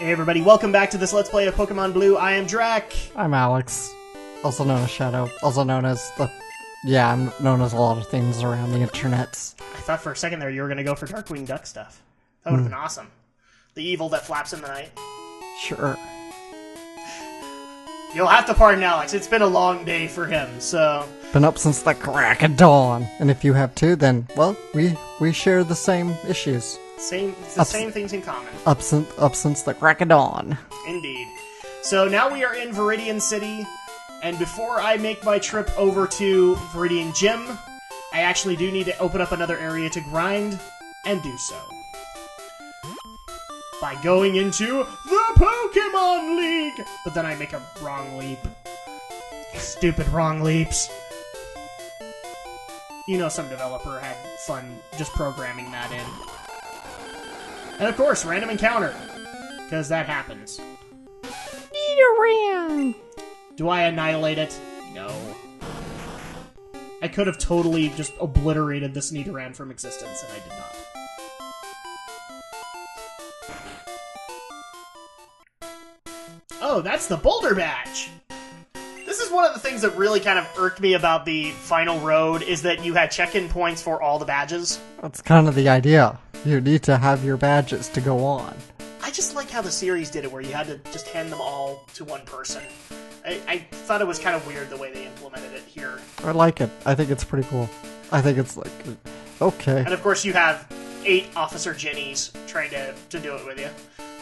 Hey everybody, welcome back to this Let's Play of Pokemon Blue. I am Drak. I'm Alex, also known as Shadow, also known as I'm known as a lot of things around the internets. I thought for a second there you were going to go for Darkwing Duck stuff. That would have been awesome. The evil that flaps in the night. Sure. You'll have to pardon Alex, it's been a long day for him, so... Been up since the crack of dawn, and if you have too, then, well, we share the same issues. Same things in common. Up since the crack of dawn. Indeed. So now we are in Viridian City, and before I make my trip over to Viridian Gym, I actually do need to open up another area to grind, and do so. By going into the Pokemon League! But then I make a wrong leap. Stupid wrong leaps. You know some developer had fun just programming that in. And of course, random encounter. Because that happens. Nidoran! Do I annihilate it? No. I could have totally just obliterated this Nidoran from existence, and I did not. Oh, that's the Boulder Badge! This is one of the things that really kind of irked me about the final road, is that you had check-in points for all the badges. That's kind of the idea. You need to have your badges to go on. I just like how the series did it, where you had to just hand them all to one person. I thought it was kind of weird the way they implemented it here. I like it. I think it's pretty cool. I think it's like, okay. And of course you have 8 Officer Jennies trying to do it with you.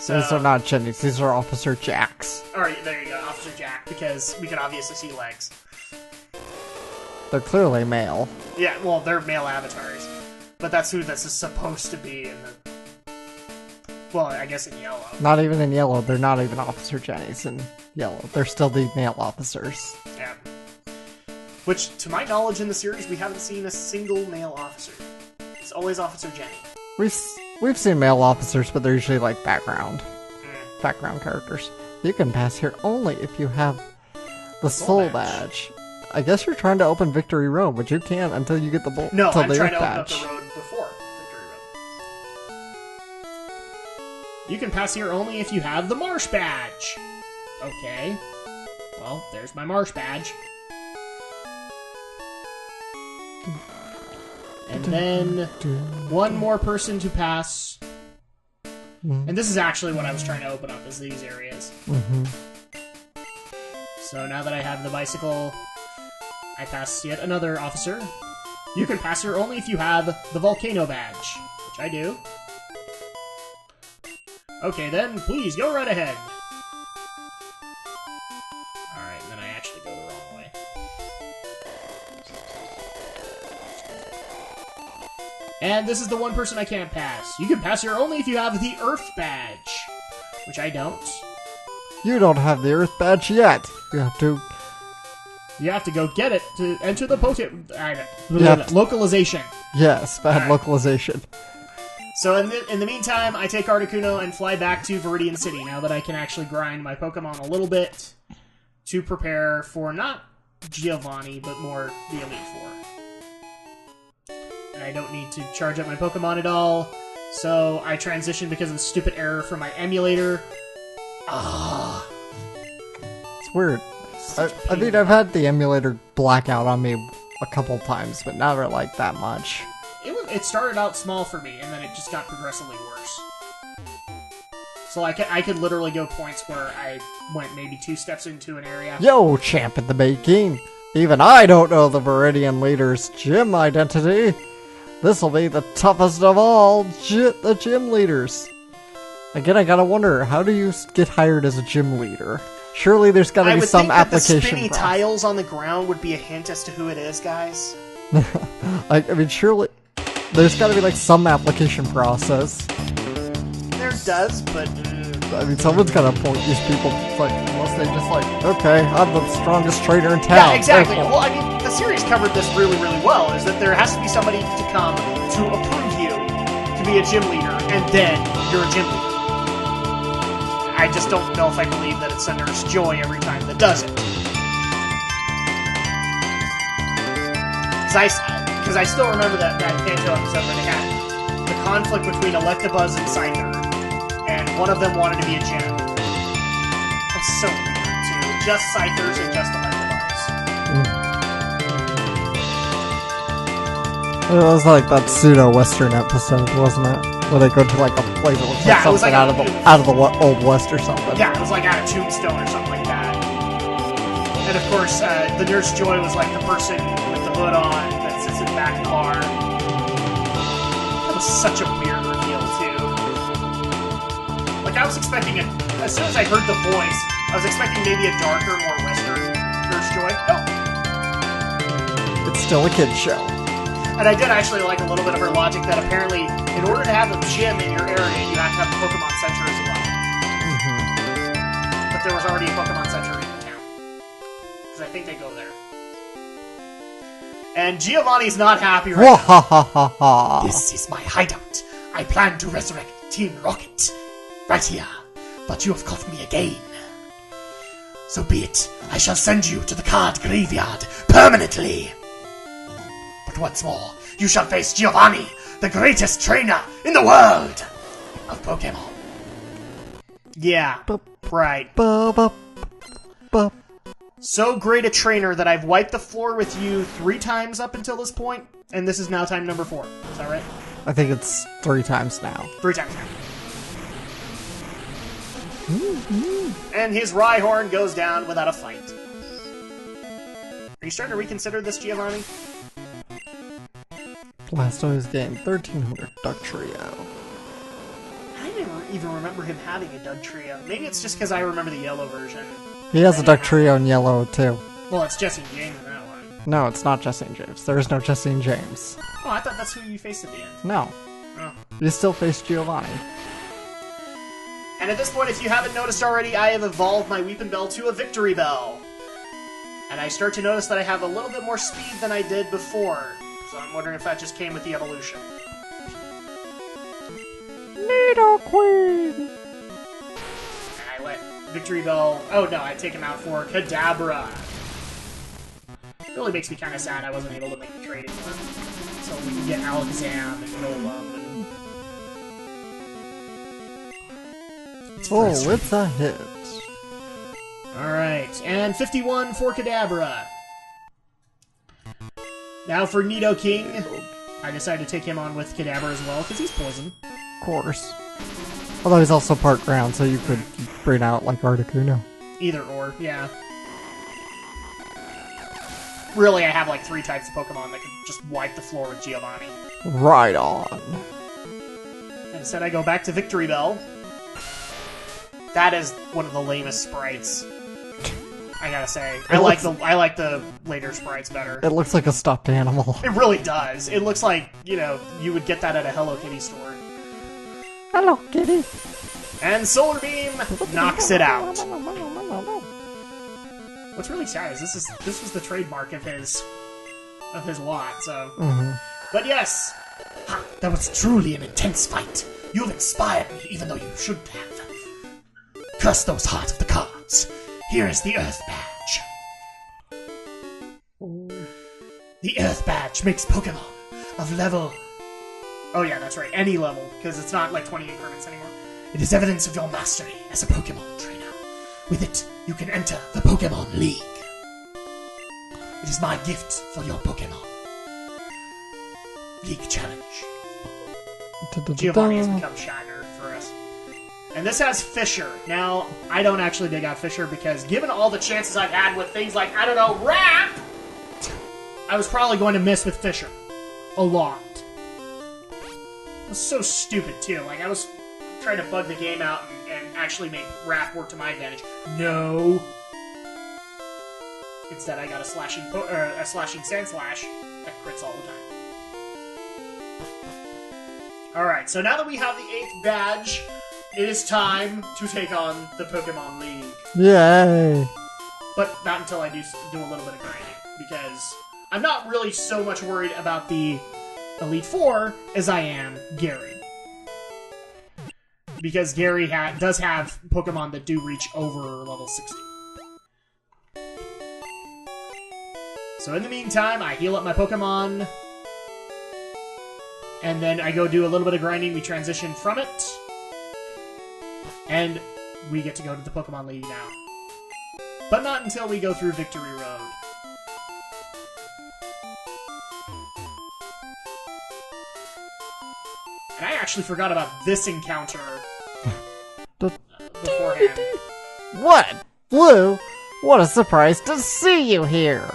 So, these are not Jennies, these are Officer Jacks. Alright, there you go, Officer Jack, because we can obviously see legs. They're clearly male. Yeah, well, they're male avatars. But that's who this is supposed to be in the... Well, I guess in yellow. Not even in yellow, they're not even Officer Jennies in yellow. They're still the male officers. Yeah. Which, to my knowledge in the series, we haven't seen a single male officer. It's always Officer Jenny. We've seen male officers, but they're usually like background characters. You can pass here only if you have the Soul Badge. I guess you're trying to open Victory Road, but you can't until you get the Bull. No, I'm the trying to open badge. up the road before Victory Road. You can pass here only if you have the Marsh Badge. Okay. Well, there's my Marsh Badge. And then one more person to pass. And this is actually what I was trying to open up, is these areas. So now that I have the bicycle, I pass yet another officer. You can pass here only if you have the Volcano Badge, which I do. Okay then, please go right ahead. Alright, then I actually go the wrong way. And this is the one person I can't pass. You can pass here only if you have the Earth Badge, which I don't. You don't have the Earth Badge yet. You have to go get it to enter the localization. Yes, bad localization. So in the meantime, I take Articuno and fly back to Viridian City, now that I can actually grind my Pokemon a little bit to prepare for not Giovanni, but more the Elite Four. And I don't need to charge up my Pokemon at all, so I transition because of the stupid error from my emulator. It's weird. I mean, I've had the emulator black out on me a couple times, but never like that much. It started out small for me, and then it just got progressively worse. So I could literally go points where I went maybe 2 steps into an area. Yo, champ in the making! Even I don't know the Viridian leader's gym identity! This'll be the toughest of all the gym leaders! Again, I gotta wonder, how do you get hired as a gym leader? Surely there's gotta be some application. I would think that the spinny tiles on the ground would be a hint as to who it is, guys. I mean, surely there's gotta be like some application process. There does, but... I mean, someone's gotta appoint these people, like, unless they just like, okay, I'm the strongest trainer in town. Yeah, exactly. Well, I mean, the series covered this really, really well, is that there has to be somebody to come to approve you to be a gym leader, and then you're a gym leader. I just don't know if I believe that it's a Nurse Joy every time that does it. Because I still remember that Kanto episode where they had the conflict between Electabuzz and Scyther, and one of them wanted to be a gym. It was so weird, too. Just Scythers and just Electabuzz. It was like that pseudo-Western episode, wasn't it? Where they go to like a place that looks like something out of the Old West or something. Yeah, it was like out of Tombstone or something like that. And of course, the Nurse Joy was like the person with the hood on that sits in the back car. That was such a weird reveal, too. Like, I was expecting it, as soon as I heard the voice, I was expecting maybe a darker, more Western Nurse Joy. Nope. It's still a kid's show. And I did actually like a little bit of her logic that apparently, in order to have a gym in your area, you have to have a Pokemon Center as well. But there was already a Pokemon Center in town. Because I think they go there. And Giovanni's not happy right now. This is my hideout. I plan to resurrect Team Rocket. Right here. But you have caught me again. So be it. I shall send you to the card graveyard permanently. But once more, you shall face Giovanni, the greatest trainer in the world of Pokemon. Yeah, right. So great a trainer that I've wiped the floor with you 3 times up until this point, and this is now time number 4. Is that right? I think it's 3 times now. 3 times now. And his Rhyhorn goes down without a fight. Are you starting to reconsider this, Giovanni? Blastoise gained 1300 Duck Trio. I never even remember him having a Doug Trio. Maybe it's just because I remember the yellow version. He has a Duck Trio in yellow, too. Well, it's Jesse and James in that one. No, it's not Jesse and James. There is no Jesse and James. Oh, I thought that's who you faced at the end. No. Oh. You still face Giovanni. And at this point, if you haven't noticed already, I have evolved my Weepin' Bell to a Victory Bell. And I start to notice that I have a little bit more speed than I did before. So I'm wondering if that just came with the evolution. Nidoqueen! And I let Victory Bell... Oh no, I take him out for Kadabra. It really makes me kind of sad I wasn't able to make the trade anymore. So we can get Alakazam and Golem and... Oh, it's a hit. Alright, and 51 for Kadabra. Now for Nidoking. I decided to take him on with Kadabra as well, because he's poison. Of course. Although he's also part ground, so you could bring out, like, Articuno. Either or, yeah. Really, I have like 3 types of Pokemon that can just wipe the floor with Giovanni. Right on. Instead, I go back to Victory Bell. That is one of the lamest sprites. I gotta say, I like the later sprites better. It looks like a stuffed animal. It really does. It looks like, you know, you would get that at a Hello Kitty store. Hello, Kitty. And Solar Beam knocks it out. What's really sad is this was the trademark of his lot. So, But yes, that was truly an intense fight. You've inspired me, even though you shouldn't have. Curse those hearts of the cards. Here is the Earth Badge. The Earth Badge makes Pokemon of level... Oh yeah, that's right, any level, because it's not like 20 increments anymore. It is evidence of your mastery as a Pokemon trainer. With it, you can enter the Pokemon League. It is my gift for your Pokemon. League Challenge. Giovanni has become Shiner for us. And this has Fisher. Now, I don't actually dig out Fisher because given all the chances I've had with things like, I don't know, Rap, I was probably going to miss with Fisher. A lot. It was so stupid, too. Like, I was trying to bug the game out and actually make Rap work to my advantage. No. Instead, I got a slashing Sand Slash that crits all the time. Alright, so now that we have the 8th badge, it is time to take on the Pokemon League. Yay! But not until I do a little bit of grinding, because I'm not really so much worried about the Elite Four as I am Gary. Because Gary does have Pokemon that do reach over level 60. So in the meantime, I heal up my Pokemon, and then I go do a little bit of grinding. We transition from it. And we get to go to the Pokemon League now. But not until we go through Victory Road. And I actually forgot about this encounter beforehand. What? Blue? What a surprise to see you here!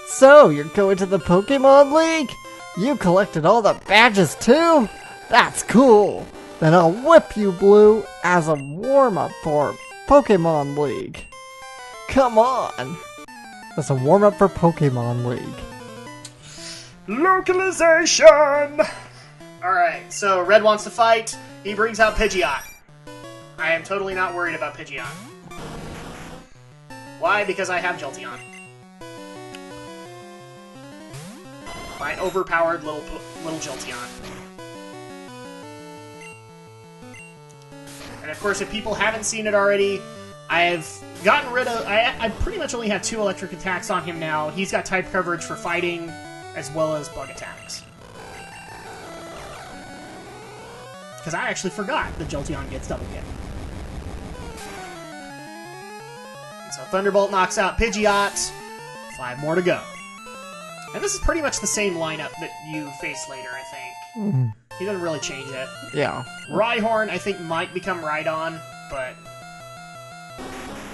So, you're going to the Pokemon League? You collected all the badges too? That's cool! Then I'll whip you, Blue, as a warm-up for Pokemon League. Come on! That's a warm-up for Pokemon League. Localization! Alright, so Red wants to fight. He brings out Pidgeot. I am totally not worried about Pidgeot. Why? Because I have Jolteon. My overpowered little Jolteon. And of course, if people haven't seen it already, I've gotten rid of... I pretty much only have 2 electric attacks on him now. He's got type coverage for fighting, as well as bug attacks. Because I actually forgot that Jolteon gets double hit. And so Thunderbolt knocks out Pidgeot. 5 more to go. And this is pretty much the same lineup that you face later, I think. Mm-hmm. He doesn't really change it. Yeah. Rhyhorn, I think, might become Rhydon, but...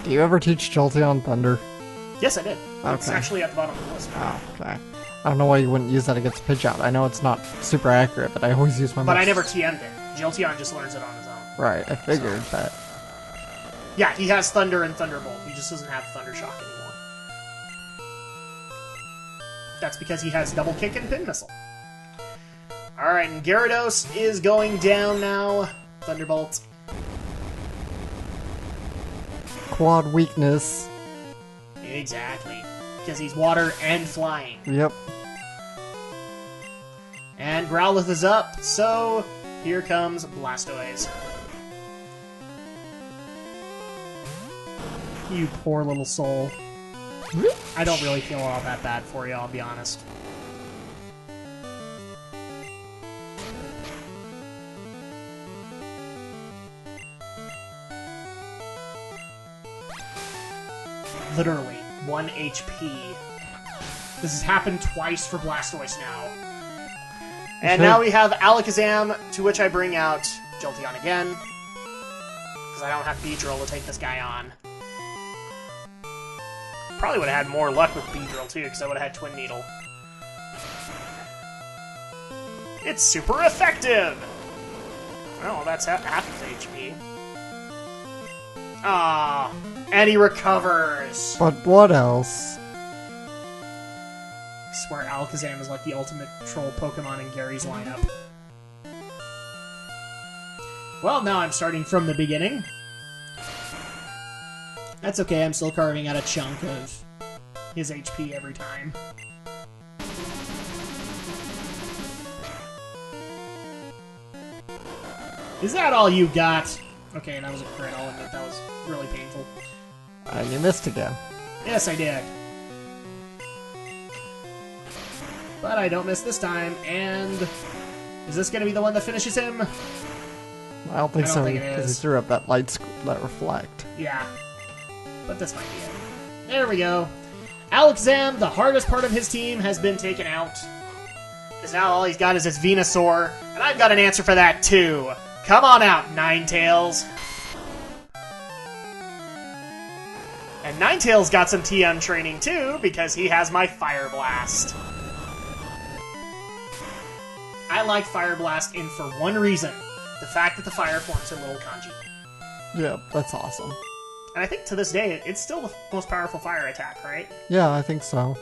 Do you ever teach Jolteon Thunder? Yes, I did. Okay. It's actually at the bottom of the list. Oh, okay. I don't know why you wouldn't use that against Pidgeot. I know it's not super accurate, but I always use my... But I never TM'd it. Jolteon just learns it on his own. Right, I figured, but... Yeah, he has Thunder and Thunderbolt. He just doesn't have Thunder Shock anymore. That's because he has Double Kick and Pin Missile. Alright, and Gyarados is going down now. Thunderbolt. Quad weakness. Exactly. Because he's water and flying. Yep. And Growlithe is up, so here comes Blastoise. You poor little soul. I don't really feel all that bad for you, I'll be honest. Literally, 1 HP. This has happened twice for Blastoise now. And now we have Alakazam, to which I bring out Jolteon again. Because I don't have Beedrill to take this guy on. Probably would have had more luck with Beedrill too, because I would have had Twin Needle. It's super effective! Oh, that's half of HP. Ah, and he recovers! But what else? I swear Alakazam is like the ultimate troll Pokemon in Gary's lineup. Well, now I'm starting from the beginning. That's okay, I'm still carving out a chunk of his HP every time. Is that all you got? Okay, that was a crit, I'll admit that was really painful. And you missed again. Yes, I did. But I don't miss this time, and... is this gonna be the one that finishes him? I don't think I don't so, think it because he is. threw up that that reflect. Yeah. But this might be it. There we go. Alakazam, the hardest part of his team, has been taken out. Because now all he's got is his Venusaur, and I've got an answer for that too. Come on out, Ninetales. And Ninetales got some TM training too, because he has my Fire Blast. I like Fire Blast in for one reason. The fact that the fire forms in little kanji. Yeah, that's awesome. And I think to this day, it's still the most powerful fire attack, right? Yeah, I think so.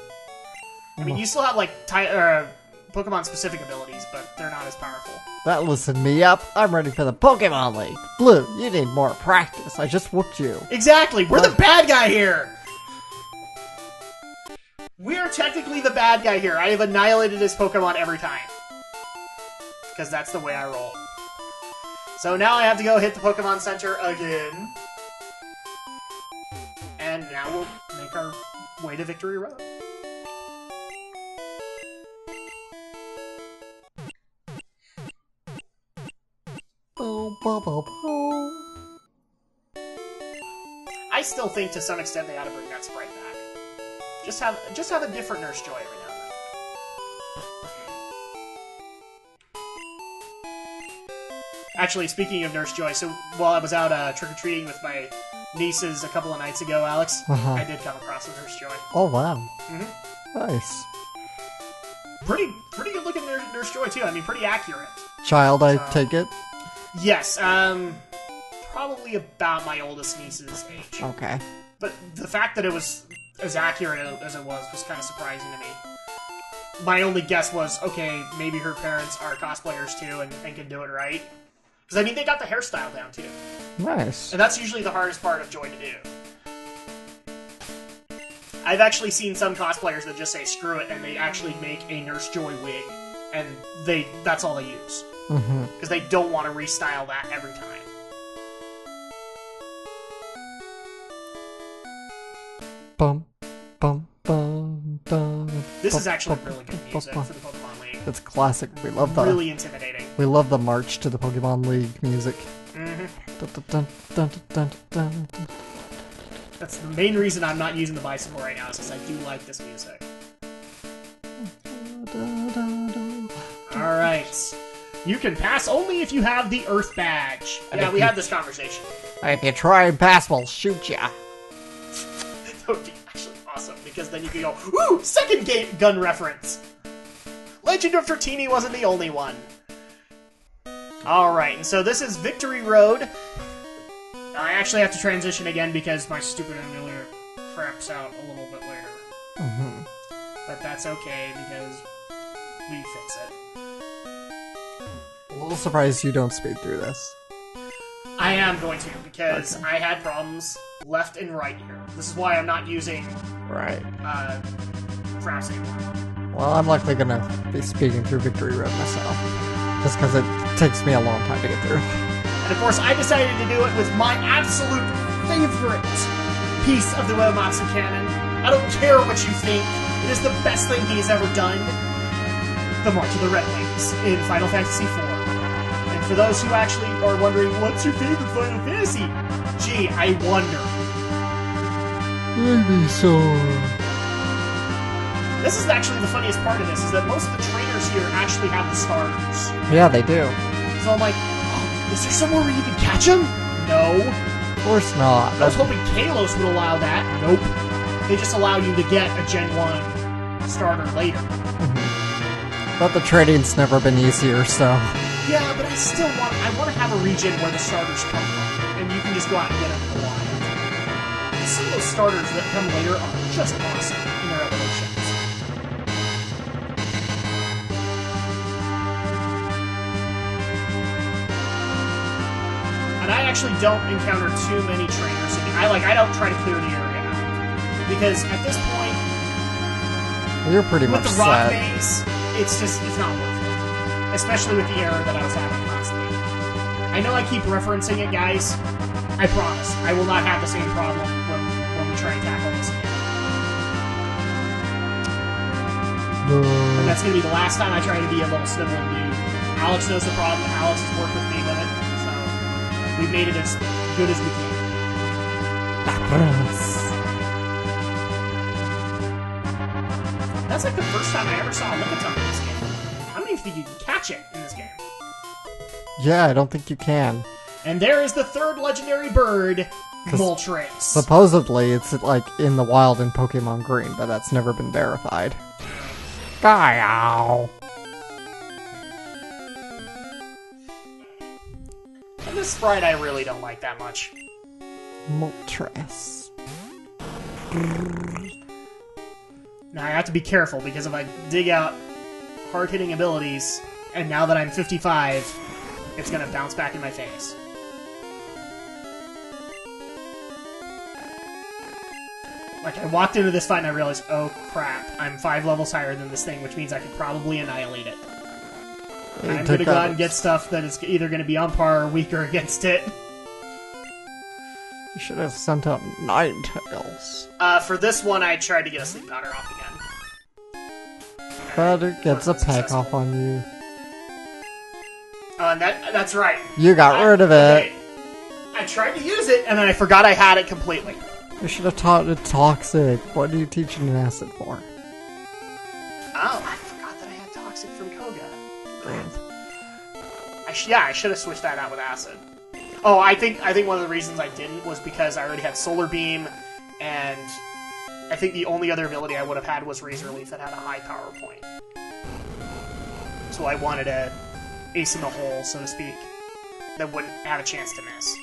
I mean, you still have, like, Pokemon-specific abilities, but they're not as powerful. That loosened me up. I'm ready for the Pokemon League. Blue, you need more practice. I just whooped you. Exactly! We're the bad guy here! We're technically the bad guy here. I have annihilated his Pokemon every time. Because that's the way I roll. So now I have to go hit the Pokemon Center again. And now we'll make our way to Victory Road. Oh, bo, bo, bo. I still think to some extent they ought to bring that sprite back. Just have a different Nurse Joy every now and then. Actually, speaking of Nurse Joy, so while I was out trick-or-treating with my nieces a couple of nights ago, Alex, I did come across a Nurse Joy. Oh, wow. Mm-hmm. Nice. Pretty good looking Nurse Joy, too. I mean, pretty accurate. Child, I take it? Yes, probably about my oldest niece's age. Okay. But the fact that it was as accurate as it was kind of surprising to me. My only guess was, okay, maybe her parents are cosplayers too and can do it right. Because, I mean, they got the hairstyle down too. Nice. And that's usually the hardest part of Joy to do. I've actually seen some cosplayers that just say screw it and they actually make a Nurse Joy wig. And that's all they use. Because they don't want to restyle that every time. Bum, bum, bum, bum. This is actually really good music for the Pokemon League. It's classic. We love the really intimidating. We love the march to the Pokemon League music. That's the main reason I'm not using the bicycle right now, is because I do like this music. Alright. You can pass only if you have the Earth Badge. Yeah, we had this conversation. If you try and pass, we'll shoot ya. That would be actually awesome, because then you could go, ooh, second gun reference! Legend of Dratini wasn't the only one. Alright, and so this is Victory Road. I actually have to transition again because my stupid emulator craps out a little bit later. But that's okay, because we fix it. A little surprised you don't speed through this. I am going to, because I had problems left and right here. This is why I'm not using Fraps anymore. Well, I'm likely gonna be speeding through Victory Road myself. Just because it takes me a long time to get through. And of course, I decided to do it with my absolute favorite piece of the Uematsu canon. I don't care what you think. It is the best thing he has ever done. The March of the Red Wings in Final Fantasy IV. And for those who actually are wondering, what's your favorite Final Fantasy? Gee, I wonder. This is actually the funniest part of this, is that most of the trainers here actually have the starters. Yeah, they do. So I'm like, oh, is there somewhere where you can catch them? No. Of course not. I was hoping Kalos would allow that. Nope. They just allow you to get a Gen 1 starter later. But the trading's never been easier, so... Yeah, but I still want to have a region where the starters come from, and you can just go out and get them in the wild. Some of those starters that come later are just awesome in their evolutions. And I actually don't encounter too many trainers. I don't try to clear the area out, because at this point, you're pretty much with the rock set. maze, it's not worth it. Especially with the error that I was having constantly. I know I keep referencing it, guys. I promise, I will not have the same problem when we try and tackle this again. And that's going to be the last time I try to be a little sniveling dude. Alex knows the problem. Alex has worked with me with it, so we've made it as good as we can. That's like the first time I ever saw a Lickitung in this game. I don't even think you can catch it in this game. Yeah, I don't think you can. And there is the third legendary bird, Moltres. Supposedly, it's like in the wild in Pokemon Green, but that's never been verified. Ow. And this sprite I really don't like that much. Moltres. Now I have to be careful, because if I dig out hard-hitting abilities, and now that I'm 55, it's gonna bounce back in my face. Like, I walked into this fight and I realized, oh crap, I'm 5 levels higher than this thing, which means I could probably annihilate it. I'm gonna go out and get stuff that is either gonna be on par or weaker against it. You should have sent out Ninetales. For this one, I tried to get a sleep powder off again. But it gets a peck off on you. That's right. You got rid of it. Okay. I tried to use it, and then I forgot I had it completely. I should have taught it toxic. What are you teaching an acid for? Oh, I forgot that I had toxic from Koga. I should have switched that out with acid. Oh, I think one of the reasons I didn't was because I already had Solar Beam, and I think the only other ability I would have had was Razor Leaf that had a high power point. So I wanted a ace in the hole, so to speak, that wouldn't have a chance to miss.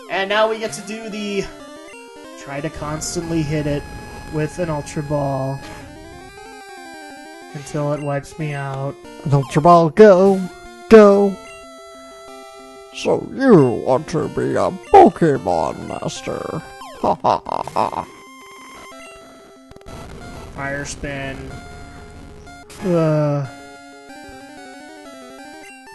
And now we get to do the try to constantly hit it with an Ultra Ball until it wipes me out. An Ultra Ball, go! Go! So you want to be a Pokemon Master? Ha ha ha ha. Fire Spin.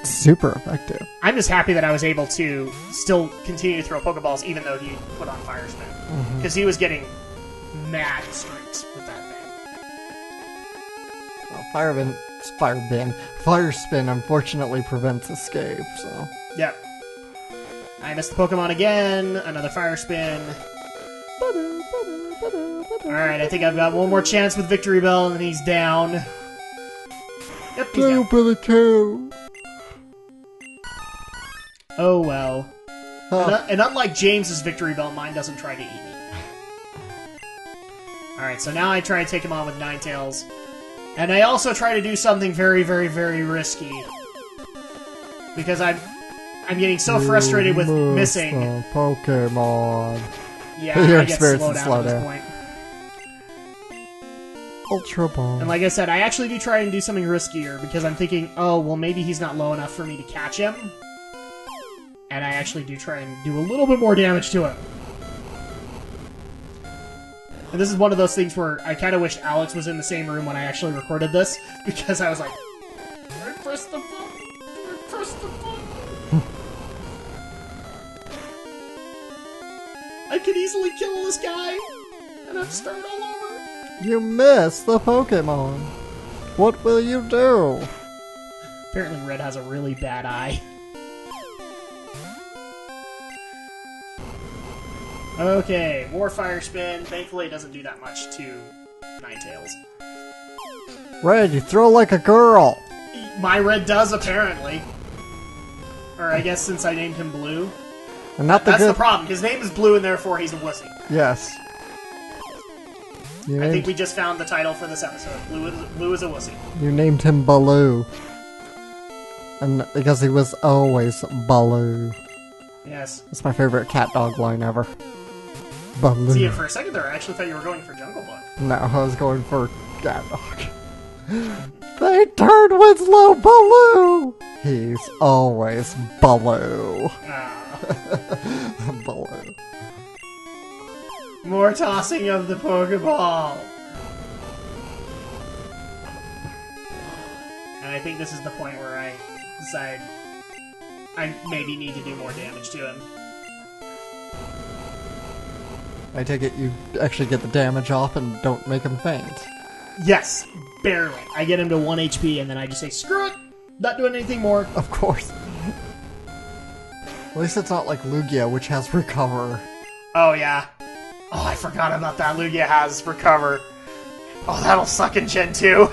Super effective. I'm just happy that I was able to still continue to throw Pokeballs even though he put on Fire Spin. Because he was getting mad streaks with that thing. Well, Fire Spin unfortunately prevents escape, so... Yep. I missed the Pokemon again. Another Fire Spin. Alright, I think I've got one more chance with Victory Bell and then he's down. Yep, he's down. for the kill. Oh well. Huh. And unlike James's Victory Bell, mine doesn't try to eat me. Alright, so now I try to take him on with Ninetales. And I also try to do something very, very, very risky. Because I'm getting so frustrated with missing. Pokemon. Yeah, Your I get slowed slow down at this down. point. Ultra Ball. And like I said, I actually do try and do something riskier because I'm thinking, oh, well, maybe he's not low enough for me to catch him. And I actually do try and do a little bit more damage to him. And this is one of those things where I kind of wish Alex was in the same room when I actually recorded this, because I was like, I pressed the button, I pressed the button. I could easily kill this guy, and I've started all over. You missed the Pokemon. What will you do? Apparently Red has a really bad eye. Okay, more Fire Spin. Thankfully it doesn't do that much to Ninetales. Red, you throw like a girl. My Red does, apparently. Or I guess since I named him Blue. And not the That's good... the problem. His name is Blue and therefore he's a wussy. Yes. I think we just found the title for this episode. Blue is a wussy. You named him Baloo. And because he was always Baloo. Yes. That's my favorite cat dog line ever. Baloo. See, for a second there, I actually thought you were going for Jungle Book. No, I was going for cat dog. They turned Winslow Baloo! He's always Baloo. Baloo. More tossing of the Pokeball. And I think this is the point where I decide I maybe need to do more damage to him. I take it you actually get the damage off and don't make him faint. Yes, barely. I get him to 1 HP and then I just say, screw it! Not doing anything more. Of course. At least it's not like Lugia, which has Recover. Oh, yeah. Oh, I forgot about that. Lugia has Recover. Oh, that'll suck in Gen 2.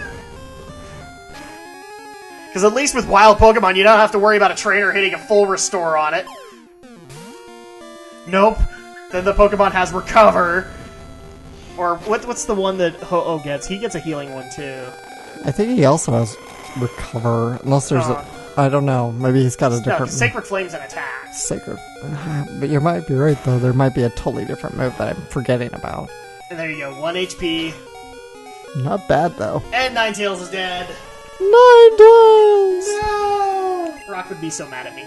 Because at least with wild Pokemon, you don't have to worry about a trainer hitting a full restore on it. Nope. Then the Pokemon has Recover. Or what's the one that Ho-Oh gets? He gets a healing one, too. I think he also has Recover, unless there's I don't know, maybe he's got a different... No, Sacred Flame's an attack. Sacred... But you might be right, though. There might be a totally different move that I'm forgetting about. And there you go, 1 HP. Not bad, though. And Ninetales is dead. Ninetales! No! Brock would be so mad at me.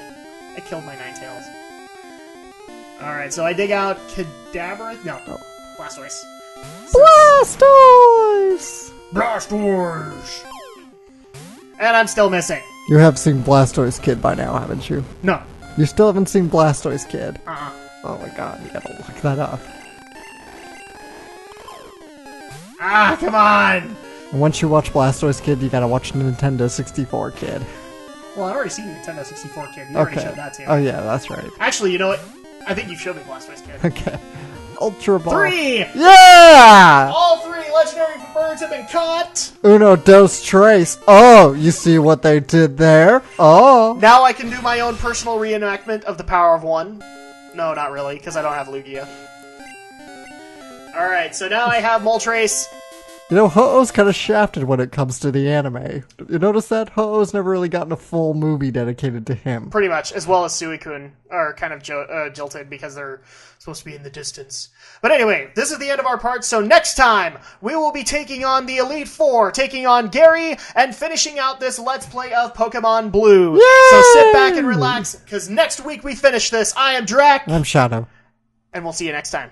I killed my Ninetales. Alright, so I dig out Kadabra... No, Blastoise. Blastoise! Blastoise! And I'm still missing. You have seen Blastoise Kid by now, haven't you? No. You still haven't seen Blastoise Kid? Uh-uh. Oh my god, you gotta look that up. Ah, come on! And once you watch Blastoise Kid, you gotta watch Nintendo 64 Kid. Well, I've already seen Nintendo 64 Kid. You already showed that to me. Oh yeah, that's right. Actually, you know what? I think you showed me Blastoise, kid. Okay. Ultra Ball. 3! Yeah! All 3 legendary birds have been caught! Uno, dos, tres. Oh, you see what they did there? Oh. Now I can do my own personal reenactment of the power of 1. No, not really, because I don't have Lugia. Alright, so now I have Moltres. You know, Ho-Oh's kind of shafted when it comes to the anime. You notice that? Ho-Oh's never really gotten a full movie dedicated to him. Pretty much, as well as Suicune are kind of jilted because they're supposed to be in the distance. But anyway, this is the end of our part, so next time we will be taking on the Elite Four, taking on Gary, and finishing out this Let's Play of Pokemon Blue. Yay! So sit back and relax, because next week we finish this. I am Drak. I'm Shadow. And we'll see you next time.